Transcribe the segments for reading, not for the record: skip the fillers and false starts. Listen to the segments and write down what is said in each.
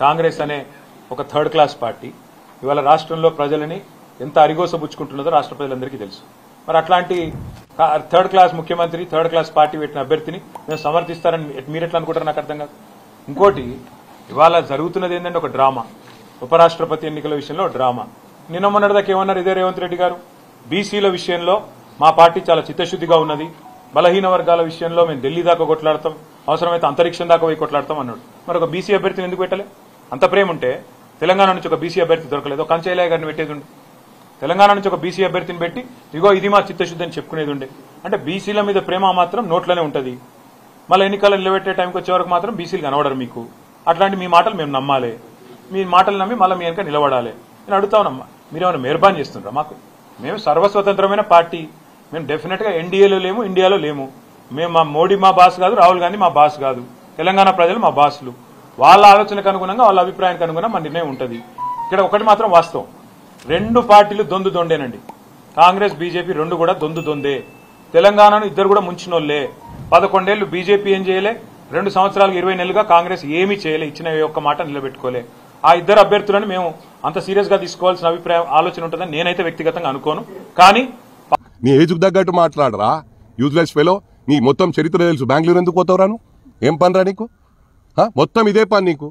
కాంగ్రెస్ అనే ఒక third class party ఇవాళ రాష్ట్రంలో ప్రజలని ఎంత అరిగోసబుచ్చుకుంటున్నదో రాష్ట్ర ప్రజలందరికీ తెలుసు. మరి అట్లాంటి థర్డ్ క్లాస్ ముఖ్యమంత్రి, థర్డ్ క్లాస్ పార్టీ పెట్టిన అభ్యర్థిని మేము సమర్థిస్తారని మీరు ఎట్లా అనుకుంటారు? నాకు అర్థం కాదు. ఇంకోటి, ఇవాళ జరుగుతున్నది ఏంటంటే ఒక డ్రామా. ఉపరాష్ట్రపతి ఎన్నికల విషయంలో డ్రామా. నిన్న మొన్నటిదాకా ఏమన్నారు ఇదే రేవంత్ రెడ్డి గారు, బీసీల విషయంలో మా పార్టీ చాలా చిత్తశుద్ధిగా ఉన్నది, బలహీన వర్గాల విషయంలో మేము ఢిల్లీ దాకా కొట్లాడతాం, అవసరమైతే అంతరిక్షం దాకా పోయి కొట్లాడతాం అన్నాడు. మరి ఒక బీసీ అభ్యర్థిని ఎందుకు పెట్టలే? అంత ప్రేమ ఉంటే తెలంగాణ నుంచి ఒక బీసీ అభ్యర్థి దొరకలేదు, కంచయ్య గారిని పెట్టేది ఉండే. తెలంగాణ నుంచి ఒక బీసీ అభ్యర్థిని పెట్టి ఇగో ఇది మా చిత్తశుద్ధి అని చెప్పుకునేది ఉండే. అంటే బీసీల మీద ప్రేమ మాత్రం నోట్లోనే ఉంటుంది, మళ్ళీ ఎన్నికలు నిలబెట్టే టైంకి వచ్చే వరకు మాత్రం బీసీలు కనబడరు మీకు. అట్లాంటి మీ మాటలు మేము నమ్మాలి, మీ మాటలు నమ్మి మళ్ళీ మీ వెనక నిలబడాలి. నేను అడుగుతానమ్మా, మీరేమైనా మెహర్బాన్ చేస్తుండ్రా మాకు? మేము సర్వస్వతంత్రమైన పార్టీ, మేము డెఫినెట్గా ఎన్డీఏలో లేము, ఇండియాలో లేము. మేము మా మోడీ మా బాస్ కాదు, రాహుల్ గాంధీ మా బాస్ కాదు, తెలంగాణ ప్రజలు మా బాసులు. వాళ్ళ ఆలోచనకు అనుగుణంగా, వాళ్ళ అభిప్రాయానికి అనుగుణంగా మన నిర్ణయం ఉంటుంది. ఇక్కడ ఒకటి మాత్రం వాస్తవం, రెండు పార్టీలు దొందు దొండేనండి. కాంగ్రెస్ బీజేపీ రెండు కూడా దొందు దొందే. తెలంగాణను ఇద్దరు కూడా ముంచినోళ్లే. 11 ఏళ్లు బీజేపీ ఏం చేయలే, 2 సంవత్సరాలకు 20 నెలలుగా కాంగ్రెస్ ఏమీ చేయలే, ఇచ్చిన ఒక్క మాట నిలబెట్టుకోలే. ఆ ఇద్దరు అభ్యర్థులను మేము అంత సీరియస్ గా తీసుకోవాల్సిన అభిప్రాయం ఆలోచన ఉంటుందని నేనైతే వ్యక్తిగతంగా అనుకోను. కానీ నీ ఏజ్కు తగ్గట్టు మాట్లాడరా యూజ్లెస్ ఫెలో. నీ మొత్తం చరిత్ర తెలుసు. బెంగళూరు ఎందుకు పోతావురా? నువ్వు ఏం పనిరా నీకు? మొత్తం ఇదే పని నీకు.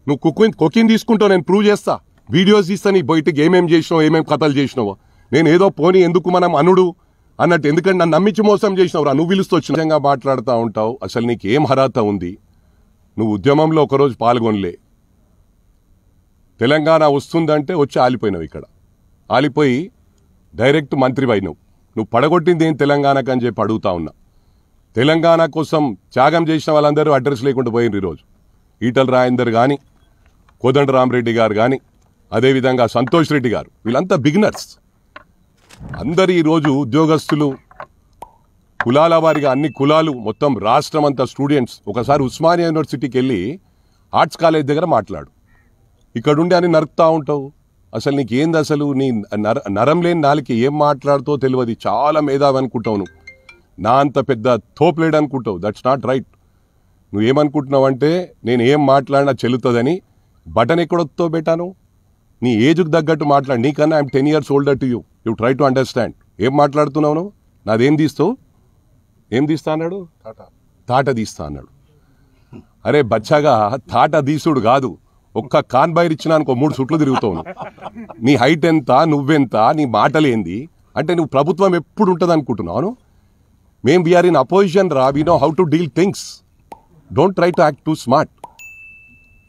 నువ్వు కుకింగ్ తీసుకుంటావు, నేను ప్రూవ్ చేస్తా, వీడియోస్ తీస్తా నీ బయటికి ఏమేం చేసినావు, ఏమేం కథలు చేసినావో. నేను ఏదో పోనీ ఎందుకు మనం అనుడు అన్నట్టు, ఎందుకంటే నన్ను నమ్మించి మోసం చేసినావురా. నువ్వు పిలుస్తూ వచ్చిన మాట్లాడుతూ ఉంటావు. అసలు నీకు ఏం అర్హత ఉంది? నువ్వు ఉద్యమంలో ఒకరోజు పాల్గొనలే. తెలంగాణ వస్తుందంటే వచ్చి ఆలిపోయినావు. ఇక్కడ ఆలిపోయి డైరెక్ట్ మంత్రి అయినావు. నువ్వు పడగొట్టింది ఏం తెలంగాణకు అని చెప్పి అడుగుతా ఉన్నా. తెలంగాణ కోసం త్యాగం చేసిన వాళ్ళందరూ అడ్రస్ లేకుండా పోయినారు ఈరోజు. ఈటల రాజేందర్ కానీ, కోదండరామరెడ్డి గారు కానీ, అదేవిధంగా సంతోష్ రెడ్డి గారు, వీళ్ళంతా బిగినర్స్. అందరు ఈరోజు ఉద్యోగస్తులు, కులాల వారిగా అన్ని కులాలు, మొత్తం రాష్ట్రం అంతా స్టూడెంట్స్. ఒకసారి ఉస్మానియా యూనివర్సిటీకి వెళ్ళి ఆర్ట్స్ కాలేజ్ దగ్గర మాట్లాడు. ఇక్కడుండి అని నరుకుతా ఉంటావు. అసలు నీకేంది? అసలు నీ నరం లేని నాలుగు ఏం మాట్లాడుతో తెలియదు. చాలా మేధావి అనుకుంటావు నువ్వు. నా అంత పెద్ద తోపులేడు అనుకుంటావు. That's not right. నువ్వేమనుకుంటున్నావు అంటే నేను ఏం మాట్లాడినా చెల్లుతుందని. బటన్ ఎక్కడొత్తో పెట్టాను? నీ ఏజ్కి తగ్గట్టు మాట్లాడు. నీకన్నా I'm 10 years older to you. You try to understand. ఏం మాట్లాడుతున్నావు నువ్వు? నాదేం తీస్తావు? ఏం తీస్తా అన్నాడు? తాట తీస్తా అన్నాడు. అరే బచ్చాగా, తాట తీసుడు కాదు, ఒక్క కాన్బైర్ ఇచ్చినా అనుకో 3 సుట్లు తిరుగుతావు. నీ హైట్ ఎంత, నువ్వెంత, నీ మాటలేంది అంటే నువ్వు ప్రభుత్వం ఎప్పుడు ఉంటుంది అనుకుంటున్నావు? మేం వీఆర్ ఇన్ అపోజిషన్ రా. We know how to deal things. Don't try to act too smart.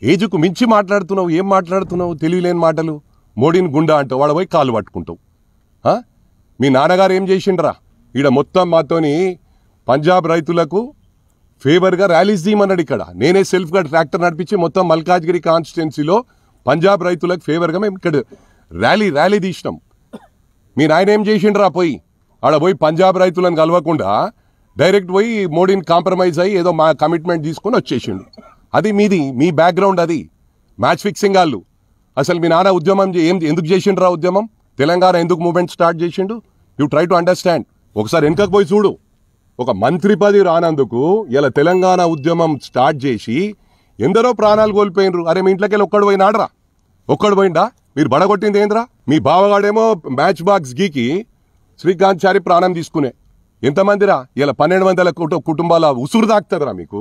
ఏజ్కు మించి మాట్లాడుతున్నావు. ఏం మాట్లాడుతున్నావు? తెలియలేని మాటలు. మోడీని గుండా అంటావు, వాడు పోయి కాలు పట్టుకుంటావు. మీ నాన్నగారు ఏం చేసిండ్రా? ఈడ మొత్తం మాతోని పంజాబ్ రైతులకు ఫేవర్గా ర్యాలీస్ తీయమన్నాడు. ఇక్కడ నేనే సెల్ఫ్గా ట్రాక్టర్ నడిపించి మొత్తం మల్కాజ్గిరి కాన్స్టిట్యున్సీలో పంజాబ్ రైతులకు ఫేవర్గా మేము ఇక్కడ ర్యాలీ తీసినాం. మీ నాయన ఏం చేసిండ్రా? పోయి ఆడ పోయి పంజాబ్ రైతులను కలవకుండా డైరెక్ట్ పోయి మోడీని కాంప్రమైజ్ అయ్యి ఏదో మా కమిట్మెంట్ తీసుకొని వచ్చేసిండు. అది మీది, మీ బ్యాక్గ్రౌండ్ అది. మ్యాచ్ ఫిక్సింగ్ వాళ్ళు. అసలు మీ నాన్న ఉద్యమం ఎందుకు చేసిండ్రా? ఉద్యమం తెలంగాణ ఎందుకు మూవ్మెంట్ స్టార్ట్ చేసిండు? You try to understand. ఒకసారి వెనకకు పోయి చూడు. ఒక మంత్రి పదవి రానందుకు ఇలా తెలంగాణ ఉద్యమం స్టార్ట్ చేసి ఎందరో ప్రాణాలు కోల్పోయినరు. అరే మీ ఇంట్లోకి వెళ్ళి ఒక్కడు పోయినాడరా? ఒక్కడు పోయిందా? మీరు బడగొట్టింది ఏంద్రా? మీ బావగాడేమో మ్యాచ్ బాక్స్ గీకి శ్రీకాంత్ చారి ప్రాణం తీసుకునే. ఎంతమందిరా? ఇలా 1200 కుటుంబాల ఉసురు దాక్తుందిరా మీకు.